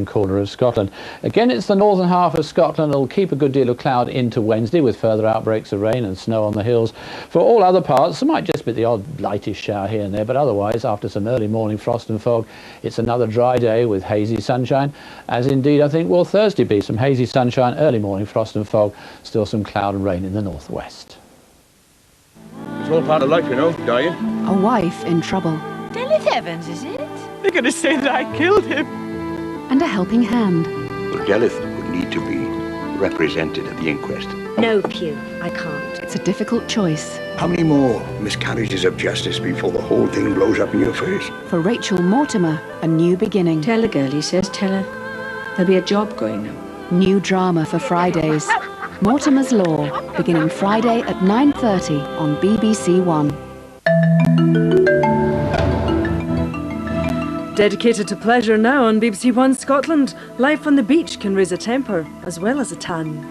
corner of Scotland. Again, it's the northern half of Scotland that will keep a good deal of cloud into Wednesday, with further outbreaks of rain and snow on the hills. For all other parts, there might just be the odd lightish shower here and there, but otherwise, after some early morning frost and fog, it's another dry day with hazy sunshine, as indeed I think will Thursday be. Some hazy sunshine, early morning frost and fog, still some cloud and rain in the northwest. It's all part of life, you know, dying. A wife in trouble. Dennis Evans, is it? They're going to say that I killed him. And a helping hand. Well, Gelith would need to be represented at the inquest. No, Pew, I can't. It's a difficult choice. How many more miscarriages of justice before the whole thing blows up in your face? For Rachel Mortimer, a new beginning. Tell her, girl, he says, tell her. There'll be a job going now. New drama for Fridays. Mortimer's Law, beginning Friday at 9:30 on BBC One. Dedicated to pleasure now on BBC One Scotland. Life on the beach can raise a temper as well as a tan.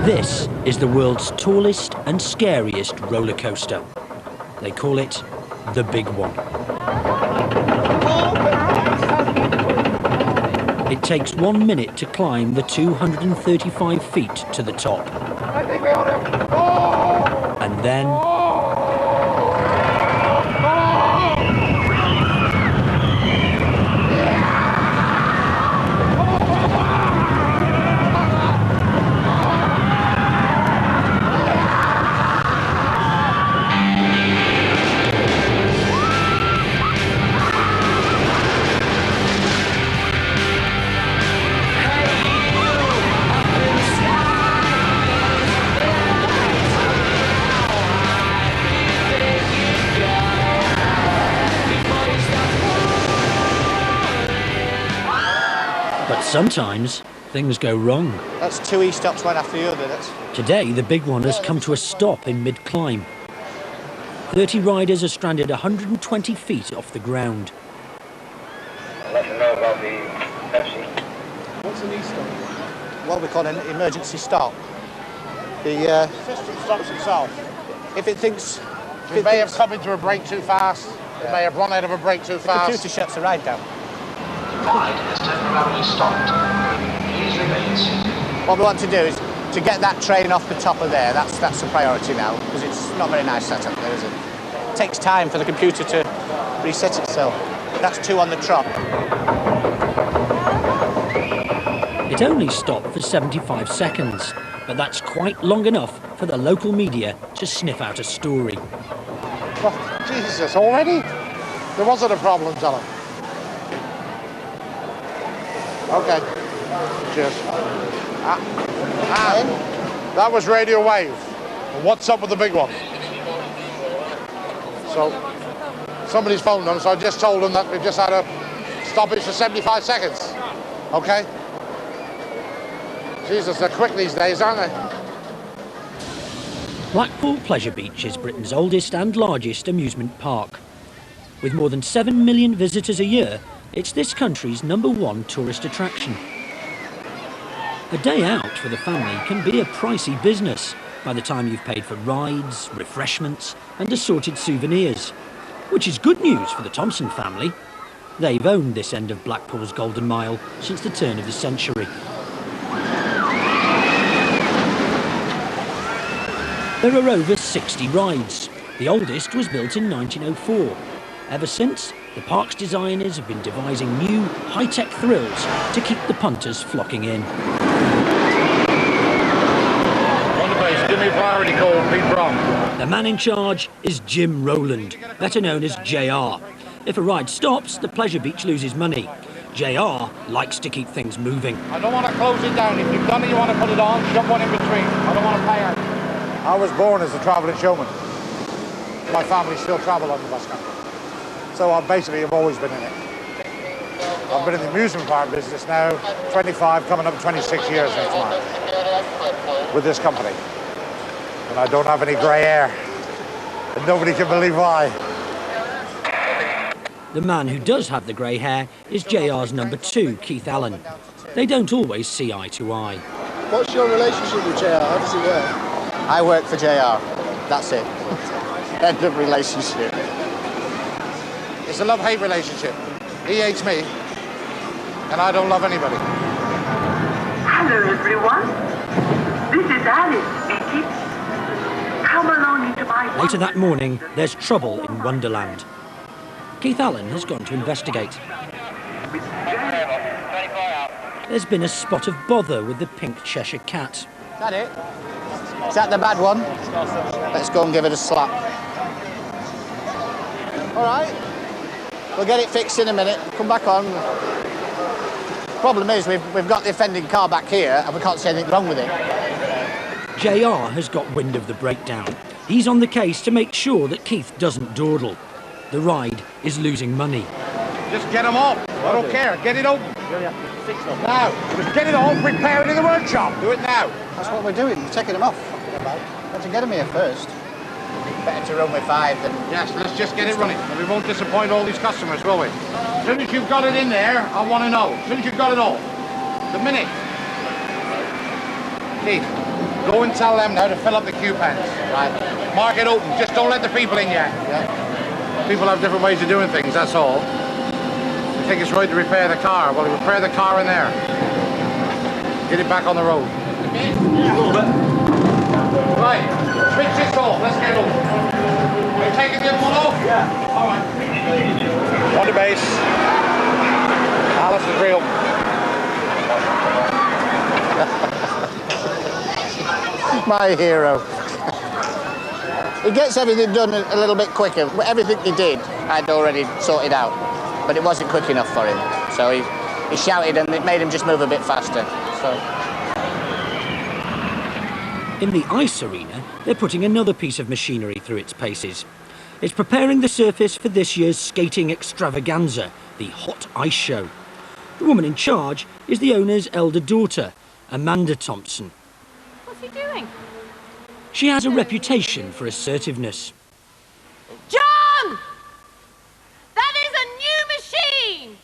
This is the world's tallest and scariest roller coaster. They call it the Big One. It takes 1 minute to climb the 235 feet to the top. And then sometimes things go wrong. That's 2 e-stops one after the other. Today, the Big One has come to a stop in mid-climb. 30 riders are stranded 120 feet off the ground. I'll let you know about the Pepsi. What's an e-stop? What we call an emergency stop. The system stops itself. If it thinks... It may have come into a brake too fast. It may have run out of a brake too fast. The computer shuts the ride down. Ride has temporarily stopped. Please remain seated. What we want to do is to get that train off the top of there. That's the priority now, because it's not very nice setup there, is it? It takes time for the computer to reset itself. That's 2 on the trot. It only stopped for 75 seconds, but that's quite long enough for the local media to sniff out a story. Oh, Jesus, already? There wasn't a problem, tell him. Okay. Cheers. And that was radio wave. And what's up with the Big One? So somebody's phoned them, so I just told them that we've just had a stoppage for 75 seconds. Okay? Jesus, they're quick these days, aren't they? Blackpool Pleasure Beach is Britain's oldest and largest amusement park. With more than 7 million visitors a year, it's this country's #1 tourist attraction. A day out for the family can be a pricey business by the time you've paid for rides, refreshments and assorted souvenirs. Which is good news for the Thompson family. They've owned this end of Blackpool's Golden Mile since the turn of the century. There are over 60 rides. The oldest was built in 1904. Ever since, the park's designers have been devising new, high-tech thrills to keep the punters flocking in. On the base, give me a priority call, Pete Brown. The man in charge is Jim Rowland, better known as JR. If a ride stops, the Pleasure Beach loses money. JR likes to keep things moving. I don't want to close it down. If you've done it, you want to put it on, jump one in between. I don't want to pay out. I was born as a travelling showman. My family still travel on the bus country. So I basically have always been in it. I've been in the amusement park business now 25, coming up 26 years next month with this company. And I don't have any grey hair. And nobody can believe why. The man who does have the grey hair is JR's number 2, Keith Allen. They don't always see eye to eye. What's your relationship with JR? How does it work? I work for JR. That's it. End of relationship. It's a love-hate relationship. He hates me, and I don't love anybody. Hello, everyone. This is Alice speaking. Come along into my... Later that morning, there's trouble in Wonderland. Keith Allen has gone to investigate. There's been a spot of bother with the pink Cheshire cat. Is that it? Is that the bad one? Let's go and give it a slap. All right. We'll get it fixed in a minute. Come back on. Problem is, we've got the offending car back here and we can't see anything wrong with it. JR has got wind of the breakdown. He's on the case to make sure that Keith doesn't dawdle. The ride is losing money. Just get them off. I don't care. Get it open. Now. Just get it off. Repair it in the workshop. Do it now. That's what we're doing. We're taking them off. Let's get them here first. Better to run with 5 than... Yes, let's just get it running. And we won't disappoint all these customers, will we? As soon as you've got it in there, I want to know. As soon as you've got it all. The minute. Keith, go and tell them now to fill up the queue pens. Right. Mark it open. Just don't let the people in yet. Yeah. People have different ways of doing things, that's all. You think it's right to repair the car. Well, repair the car in there. Get it back on the road. Right, switch this off. Let's get it off. Are you taking the other one off? Yeah. All right. On the base. Alice is real. My hero. He gets everything done a little bit quicker. Everything he did, I'd already sorted out, but it wasn't quick enough for him. So he shouted and it made him just move a bit faster. So. In the ice arena, they're putting another piece of machinery through its paces. It's preparing the surface for this year's skating extravaganza, the Hot Ice Show. The woman in charge is the owner's elder daughter, Amanda Thompson. What's he doing? She has a reputation for assertiveness. John! That is a new machine!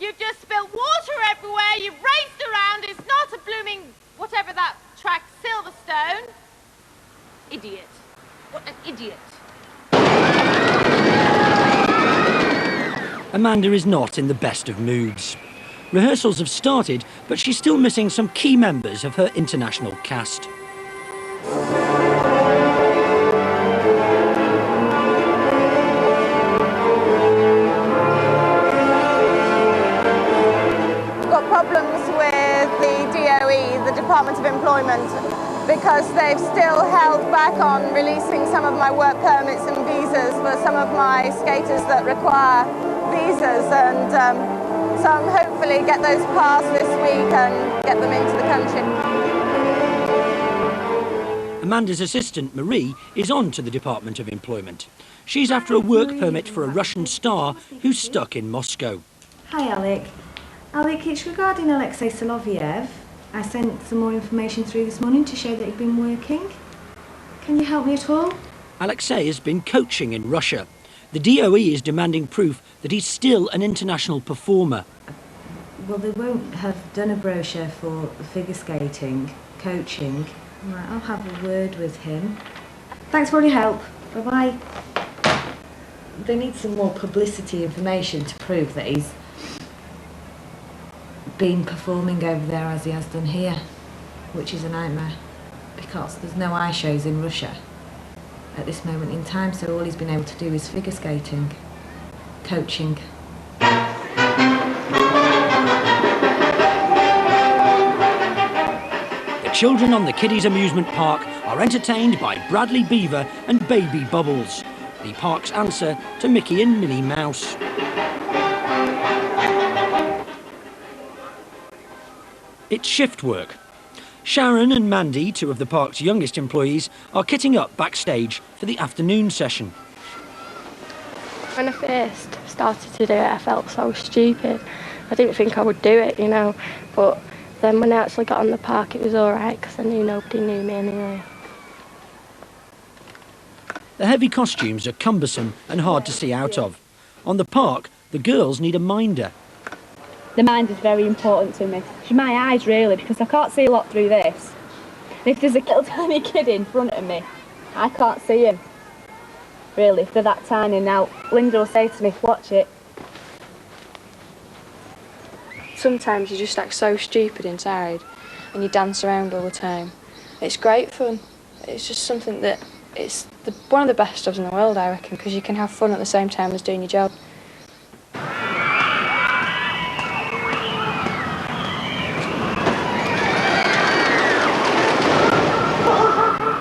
You've just spilt water everywhere, you've raced around, it's not a blooming whatever that track, Silverstone. Idiot. What an idiot. Amanda is not in the best of moods. Rehearsals have started, but she's still missing some key members of her international cast. Got problems with the DOE, the Department of Employment, because they've still held back on releasing some of my work permits and visas for some of my skaters that require visas, and so I'm hopefully get those passed this week and get them into the country. Amanda's assistant, Marie, is on to the Department of Employment. She's after a work permit for a Russian star who's stuck in Moscow. Hi, Alec. Alec, it's regarding Alexei Soloviev. I sent some more information through this morning to show that he'd been working. Can you help me at all? Alexei has been coaching in Russia. The DOE is demanding proof that he's still an international performer. Well, they won't have done a brochure for figure skating, coaching. Right, I'll have a word with him. Thanks for all your help. Bye-bye. They need some more publicity information to prove that he's been performing over there as he has done here, which is a nightmare because there's no ice shows in Russia at this moment in time, so all he's been able to do is figure skating, coaching. The children on the Kiddies Amusement Park are entertained by Bradley Beaver and Baby Bubbles, the park's answer to Mickey and Minnie Mouse. It's shift work. Sharon and Mandy, two of the park's youngest employees, are kitting up backstage for the afternoon session. When I first started to do it, I felt so stupid I didn't think I would do it, you know, but then when I actually got on the park it was alright because I knew nobody knew me anyway. The heavy costumes are cumbersome and hard to see out of. On the park, the girls need a minder. The mind is very important to me. It's my eyes really, because I can't see a lot through this. And if there's a little tiny kid in front of me, I can't see him. Really, if they're that tiny. Now, Linda will say to me, watch it. Sometimes you just act so stupid inside and you dance around all the time. It's great fun. It's just something that it's one of the best jobs in the world, I reckon, because you can have fun at the same time as doing your job.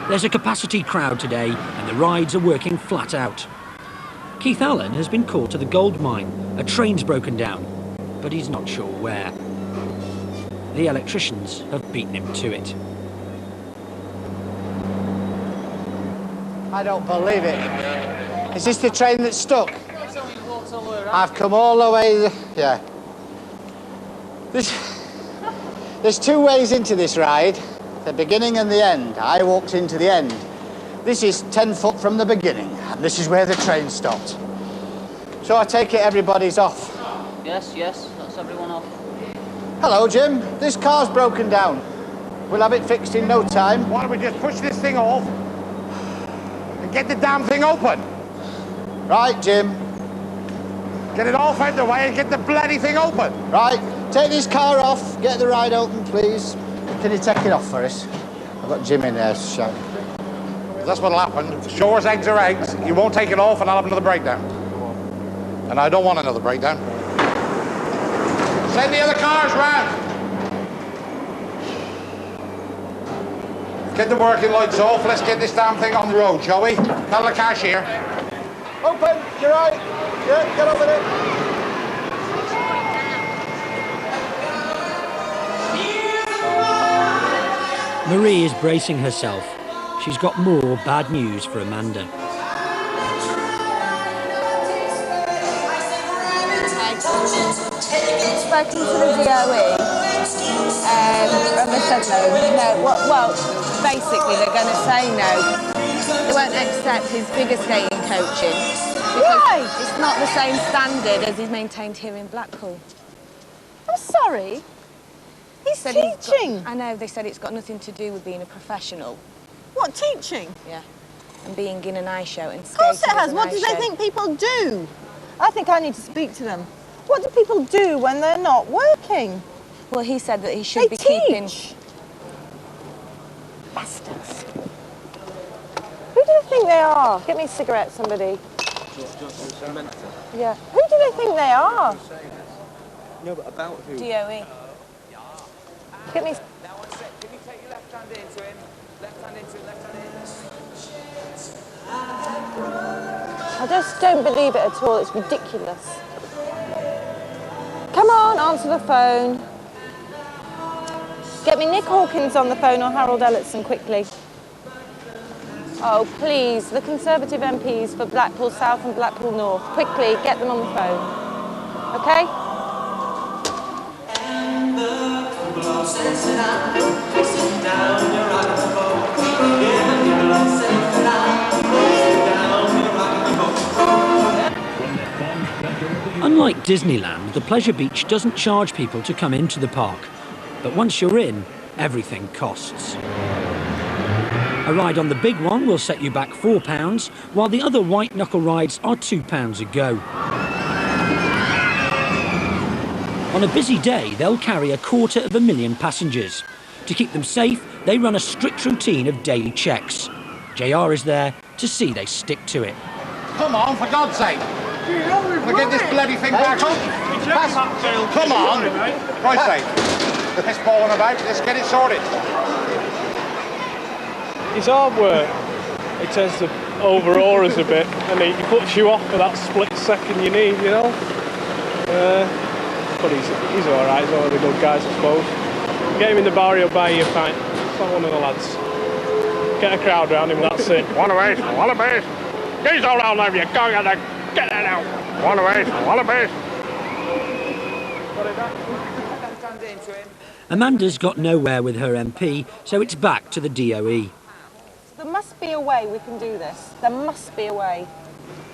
There's a capacity crowd today and the rides are working flat out. Keith Allen has been called to the gold mine. A train's broken down, but he's not sure where. The electricians have beaten him to it. I don't believe it. Is this the train that's stuck? I've come all the way... Yeah. There's two ways into this ride. The beginning and the end. I walked into the end. This is 10 foot from the beginning, and this is where the train stopped. So I take it everybody's off. Yes, that's everyone off. Hello, Jim. This car's broken down. We'll have it fixed in no time. Why don't we just push this thing off and get the damn thing open? Right, Jim. Get it off out the way and get the bloody thing open. Right, take this car off, get the ride open, please. Can you take it off for us? I've got Jim in there shouting. That's what'll happen. Sure as eggs are eggs. You won't take it off and I'll have another breakdown. And I don't want another breakdown. Send the other cars round. Get the working lights off. Let's get this damn thing on the road, shall we? Tell the cashier. Open, you're right. Yeah, get on with it. Marie is bracing herself. She's got more bad news for Amanda. Spoken to the DOE, and they said no. Well, basically they're going to say no. They won't accept his figure skating coaching. Why? It's not the same standard as is maintained here in Blackpool. I'm sorry. He's teaching. I know, they said it's got nothing to do with being a professional. What, teaching? Yeah. And being in an ice show and skating. Of course it has. an What ice do they show. think people do? I think I need to speak to them. What do people do when they're not working? Well, he said that he should be keeping... Bastards. Who do they think they are? Get me a cigarette, somebody. Yeah. Who do they think they are? No, but about who? DOE. Get me... Now one sec, can you take your left hand into him? Left hand into him, left hand in. I just don't believe it at all. It's ridiculous. Come on, answer the phone. Get me Nick Hawkins on the phone or Harold Ellison quickly. Oh, please, the Conservative MPs for Blackpool South and Blackpool North. Quickly, get them on the phone. Okay? Unlike Disneyland, the Pleasure Beach doesn't charge people to come into the park. But once you're in, everything costs. A ride on the big one will set you back £4, while the other white knuckle rides are £2 a go. On a busy day, they'll carry 250,000 passengers. To keep them safe, they run a strict routine of daily checks. JR is there to see they stick to it. Come on, for God's sake. We'll get this bloody thing back on. Come on. Christ's sake. Let's balling about. Let's get it sorted. It's hard work. It tends to overawe us a bit, and it puts you off for that split second you need, you know. But he's all right. He's one of the good guys, I suppose. Get him in the bar, he'll buy you a pint. It's not one of the lads. Get a crowd around him, that's it. Wallabies, wallabies. He's all around there, you go, get that out. Wallabies, wallabies. Got it Left hand into him. Amanda's got nowhere with her MP, so it's back to the DOE. There must be a way we can do this. There must be a way.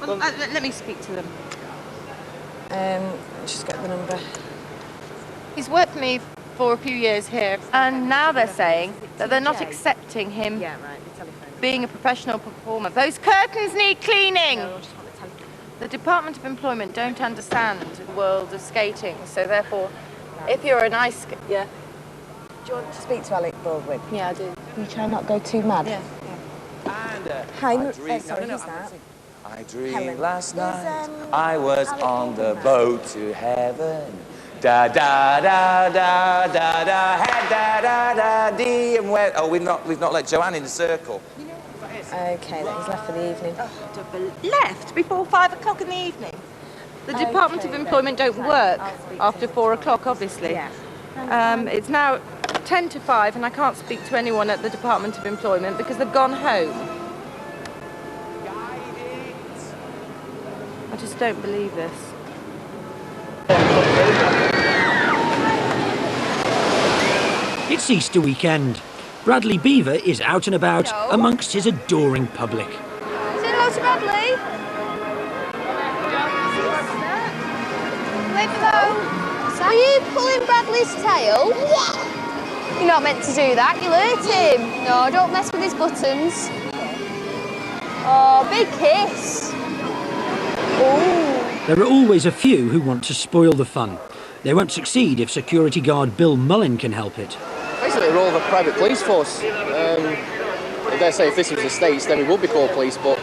Well, let me speak to them. Just get the number. He's worked for me for a few years here, and now they're saying that they're not accepting him being a professional performer. Those curtains need cleaning. The Department of Employment don't understand the world of skating, so therefore, if you're an ice skater... Yeah. Do you want to speak to Alec Baldwin? Yeah, I do. You try not go too mad. Yeah. And Hi, sorry, who's that? I dreamed Helen. last night Is, I was Alec on the Baldwin boat to heaven. Da da da da da da hey, da da da dee. And where? Oh, we've not let Joanne in the circle. Okay, that was left for the evening. Left before 5 o'clock in the evening. The Department of Employment don't work after 4 o'clock, obviously. Yeah. It's now 10 to 5 and I can't speak to anyone at the Department of Employment because they've gone home. I just don't believe this. It's Easter weekend. Bradley Beaver is out and about amongst his adoring public. Say hello to Bradley. Wave hello. Are you pulling Bradley's tail? Yeah. You're not meant to do that, you'll hurt him. No, don't mess with his buttons. Oh, big kiss. Ooh. There are always a few who want to spoil the fun. They won't succeed if security guard Bill Mullin can help it. Basically, we're all the private police force. I dare say if this was the States, then we would be called police, but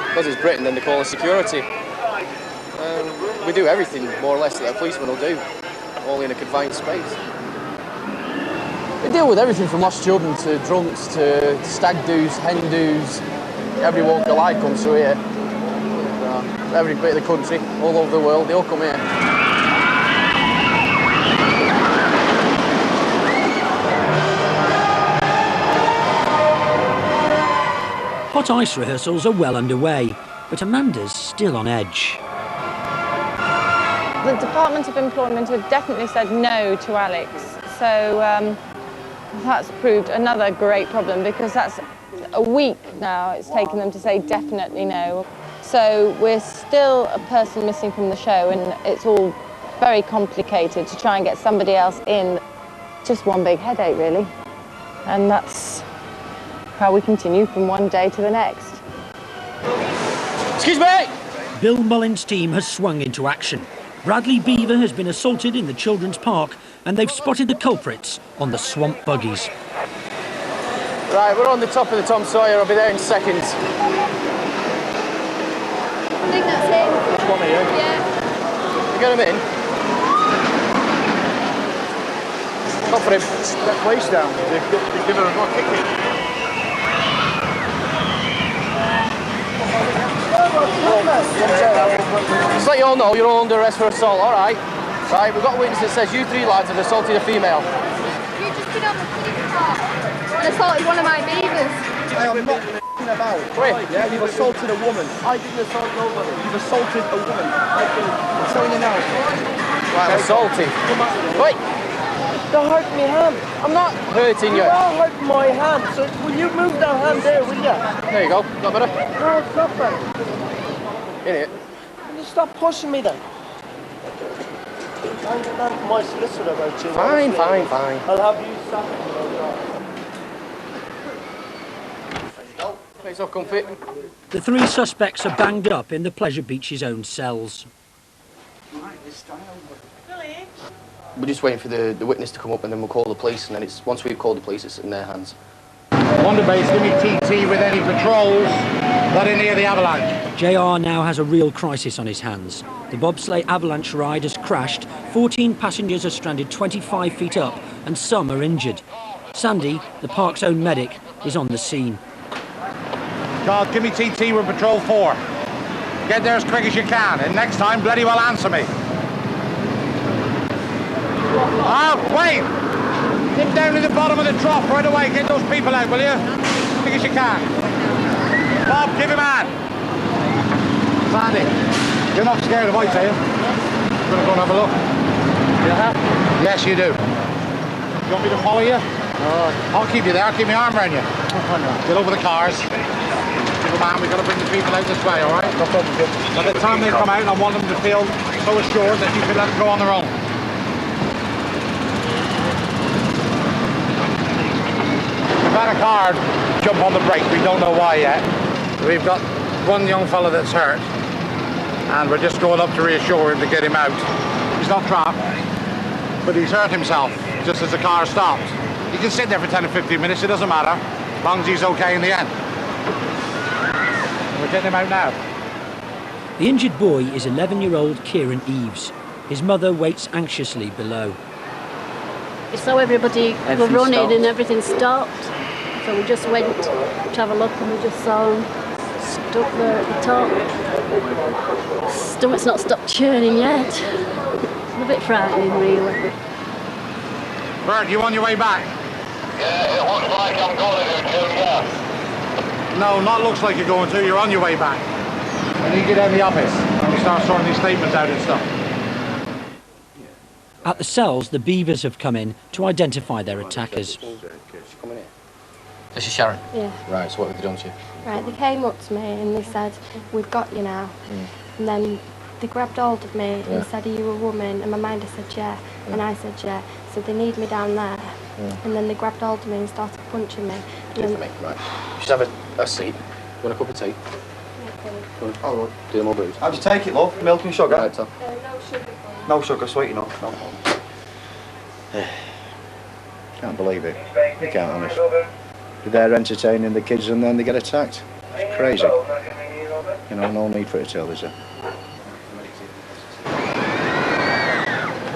because it's Britain, then they call us security. We do everything, more or less, that a policeman will do, all in a confined space. We deal with everything from lost children to drunks to stag do's, hen do's. Every walk of life comes through here. Every bit of the country, all over the world, they all come here. Hot ice rehearsals are well underway, but Amanda's still on edge. The Department of Employment have definitely said no to Alex, so that's proved another great problem because that's a week now it's taken them to say definitely no. So we're still a person missing from the show and it's all very complicated to try and get somebody else in. Just one big headache really, and that's how we continue from one day to the next. Excuse me! Bill Mullin's team has swung into action. Bradley Beaver has been assaulted in the children's park and they've spotted the culprits on the swamp buggies. Right, we're on the top of the Tom Sawyer. I'll be there in seconds. I think that's him. Which one are you? Yeah. You get him in? Not for him. That place down. They've given him a kick. Just let you all know, you're all under arrest for assault, all right? Right, we've got a witness that says you three lads have assaulted a female. You just been on the police car and assaulted one of my beavers. I am not f***ing about. Wait, yeah, you've assaulted a woman. I didn't assault nobody. You've assaulted a woman. I'm telling you now. Right, assaulted. Wait. Don't hurt my hand. I'm not hurting you. You are hurting my hand, so will you move that hand there, will you? There you go. Got better? No, stop it. In it. Will you stop pushing me then? I'll get down to my solicitor about you. Fine. I'll have you stop it. It's all comfy. The three suspects are banged up in the Pleasure Beach's own cells. We're just waiting for the witness to come up and then we'll call the police, and then once we've called the police, it's in their hands. Wonder base, give me TT with any patrols, not in near the avalanche. JR now has a real crisis on his hands. The bobsleigh avalanche ride has crashed, 14 passengers are stranded 25 feet up, and some are injured. Sandy, the park's own medic, is on the scene. God, give me TT with patrol 4. Get there as quick as you can, and next time, bloody well answer me. Oh, wait! Get down to the bottom of the trough right away. Get those people out, will you? As quick as you can. Bob, give him a hand. Sandy, you're not scared of heights, are you? I'm going to go and have a look. Yes, you do. You want me to follow you? I'll keep you there. I'll keep my arm around you. Get over the cars. Give a man, we've got to bring the people out this way, all right? No problem. By the time they come out, I want them to feel so assured that you can let them go on their own. We've had a car jump on the brake. We don't know why yet. We've got one young fella that's hurt, and we're just going up to reassure him to get him out. He's not trapped, but he's hurt himself just as the car stopped. He can sit there for 10 or 15 minutes, it doesn't matter, as long as he's okay in the end. We're getting him out now. The injured boy is 11-year-old Kieran Eves. His mother waits anxiously below. So everybody were running stopped. And everything stopped. So we just went to have a look and we just saw him stuck there at the top. Stomach's not stopped churning yet. It's a bit frightening, really. Bert, you on your way back? Yeah, it looks like I'm going to do, yeah. No, not looks like you're going to. You're on your way back. I need you down the office and we start sorting these statements out and stuff. At the cells, the Beavers have come in to identify their attackers. This is Sharon? Yeah. Right, so what have they done to you? Right, they came up to me and they said, "We've got you now." And then they grabbed hold of me and said, "Are you a woman?" And my minder said, "Yeah." And I said, "Yeah." So they need me down there. And then they grabbed hold of me and started punching me. Do it for me, right. You should have a seat. You want a cup of tea? Oh, do them all booze. How'd you take it, love? Milk and sugar? Right, Tom. No sugar. No sugar, sweet enough. No problem. Can't believe it. You can't, honest. They're entertaining the kids and then they get attacked. It's crazy. You know, no need for it to tell, is there?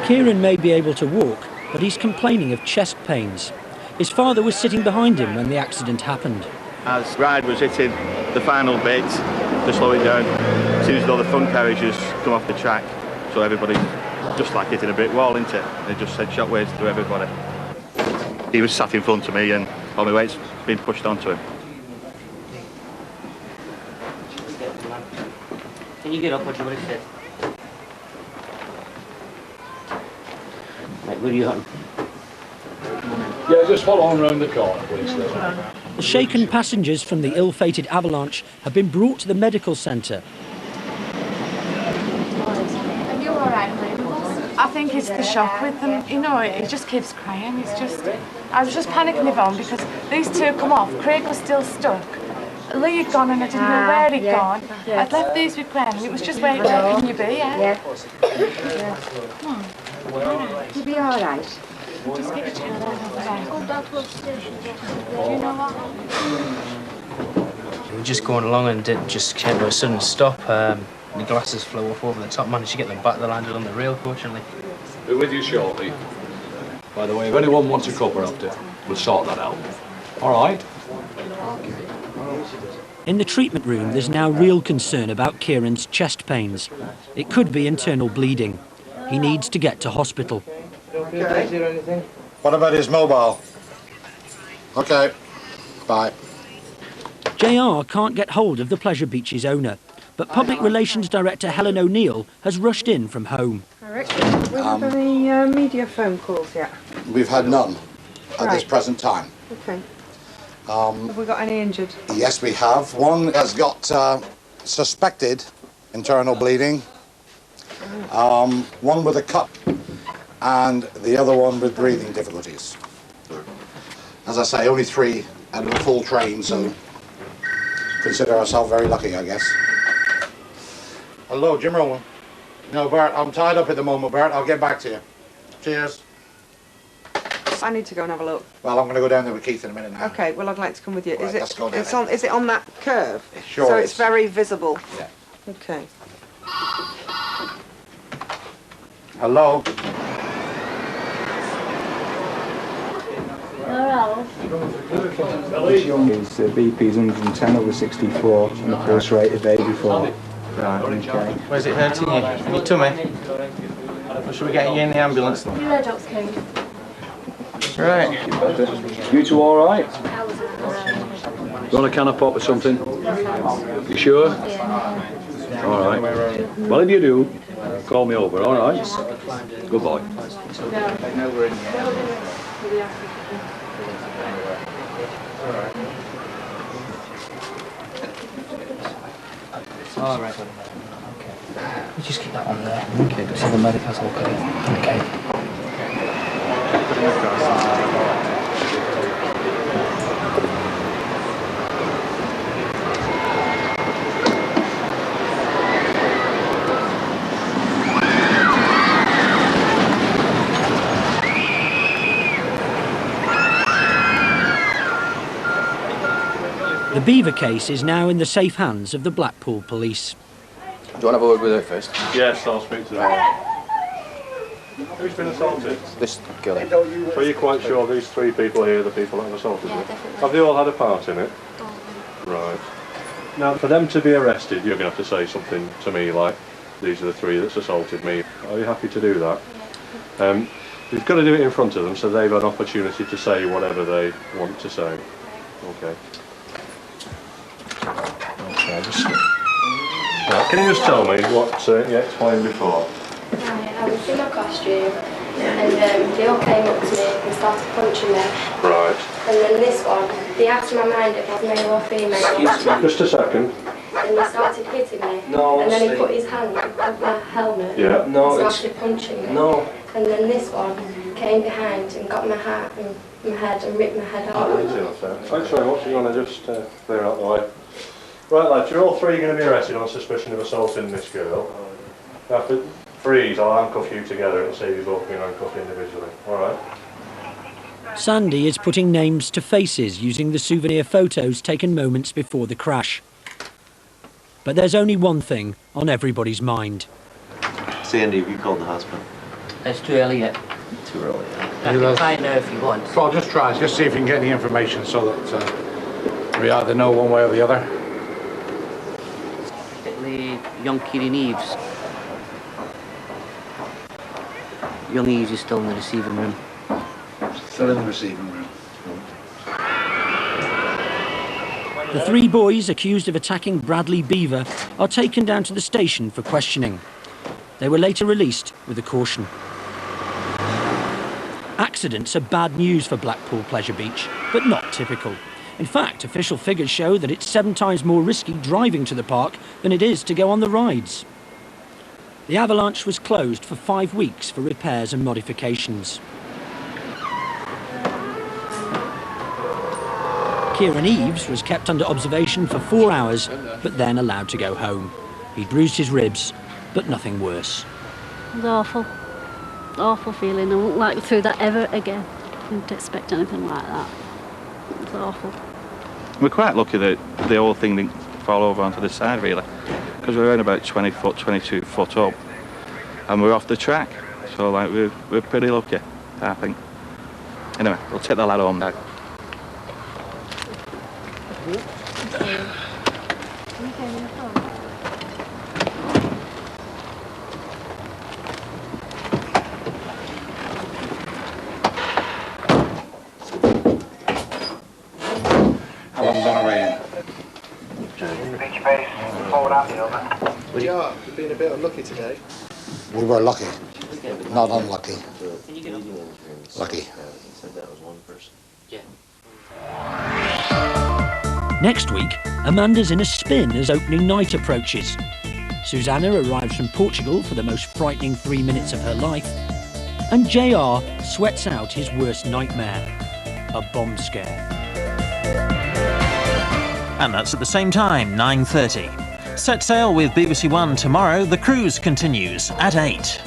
Kieran may be able to walk, but he's complaining of chest pains. His father was sitting behind him when the accident happened. As Ride was hitting the final bit to slow it down, it seems as though the front carriages come off the track, so everybody, just like hitting a brick wall, isn't it? It just sent shockwaves through everybody. He was sat in front of me and all my weight's been pushed onto him. Can you get up or do you want to sit? Right, where are you on? Yeah, just follow on round the corner, please. The shaken passengers from the ill-fated avalanche have been brought to the medical centre. Are you all right, Liam? I think it's the shock with them. You know, he just keeps crying. It's just... I was just panicking Yvonne because these two come off. Craig was still stuck. Lee had gone and I didn't know where he'd gone. I'd left these with Glenn and it was just where can you be, yeah? Come on. You'll be all right. Just get your chair down over there. Do you know what? We were just going along and it just came to a sudden stop. The glasses flew off over the top. Managed to get them back. They landed on the rail, fortunately. Be with you shortly. By the way, if anyone wants a cuppa after, we'll sort that out. All right? In the treatment room, there's now real concern about Kieran's chest pains. It could be internal bleeding. He needs to get to hospital. Okay. What about his mobile? Okay. Bye. JR can't get hold of the Pleasure Beach's owner, but Public Relations Director Helen O'Neill has rushed in from home. Have we had any media phone calls yet? We've had none at this present time. Okay. Have we got any injured? Yes, we have. One has got suspected internal bleeding, one with a cut, and the other one with breathing difficulties. As I say, only 3 out of a full train, so consider ourselves very lucky, I guess. Hello, Jim Rowland. No, Bert, I'm tied up at the moment, Bert. I'll get back to you. Cheers. I need to go and have a look. Well, I'm going to go down there with Keith in a minute now. Okay, well, I'd like to come with you. Right, let's go down Is it on that curve? It sure so is. It's very visible? Yeah. Okay. Hello? His BP's 110 over 64 and the pulse rate is 84. Right, okay. Where's it hurting you? In your tummy? Or should we get you in the ambulance? Right. You two all right? You want a can of pop or something? You sure? All right. Whatever you do, call me over, all right? Good boy. All right. Okay. You just keep that on there. Okay. Just have a medical's look at it. Okay. The Beaver case is now in the safe hands of the Blackpool police. Do you want to have a word with her first? Yes, I'll speak to her. Who's been assaulted? This girl. So you're quite sure these three people here are the people that have assaulted you? Have they all had a part in it? Right. Now, for them to be arrested, you're going to have to say something to me like, these are the three that's assaulted me. Are you happy to do that? You've got to do it in front of them so they've an opportunity to say whatever they want to say. Okay. Okay, right, can you just tell me what you explained before? Right, I was in my costume and they all came up to me and started punching me. Right. And then this one, they asked my mind if I was male or female. Just a second. And he started hitting me. No, and then he put his hand on my helmet Yeah. No, and started punching me. No. And then this one came behind and got my hat and my head and ripped my head off. Thanks very much. You want to just clear out the way? Right, lads, you're all three going to be arrested on suspicion of assaulting this girl. Now, for freeze, I'll handcuff you together and save you both being handcuffed individually. All right? Sandy is putting names to faces using the souvenir photos taken moments before the crash. But there's only one thing on everybody's mind. Sandy, have you called the hospital? It's too early yet. Too early. I can try now if you want. Well, just try. Just see if you can get any information so that we either know one way or the other. Particularly young Kieran Eves. Young Eves is still in the receiving room. Still in the receiving room. The three boys accused of attacking Bradley Beaver are taken down to the station for questioning. They were later released with a caution. Accidents are bad news for Blackpool Pleasure Beach, but not typical. In fact, official figures show that it's 7 times more risky driving to the park than it is to go on the rides. The Avalanche was closed for 5 weeks for repairs and modifications. Kieran Eves was kept under observation for 4 hours, but then allowed to go home. He bruised his ribs, but nothing worse. It was awful. Awful feeling. I wouldn't like to go through that ever again. I didn't expect anything like that. It was awful. We're quite lucky that the whole thing didn't fall over onto the side, really, because we were only about 20 foot, 22 foot up, and we're off the track. So, like, we're pretty lucky, I think. Anyway, we'll take the lad home now. How long's on a rain? Beach base, forward out the over. We are. We've been a bit unlucky today. We were lucky, not unlucky. Lucky. Next week, Amanda's in a spin as opening night approaches. Susanna arrives from Portugal for the most frightening 3 minutes of her life. And JR sweats out his worst nightmare, a bomb scare. And that's at the same time, 9:30. Set sail with BBC One tomorrow. The cruise continues at 8.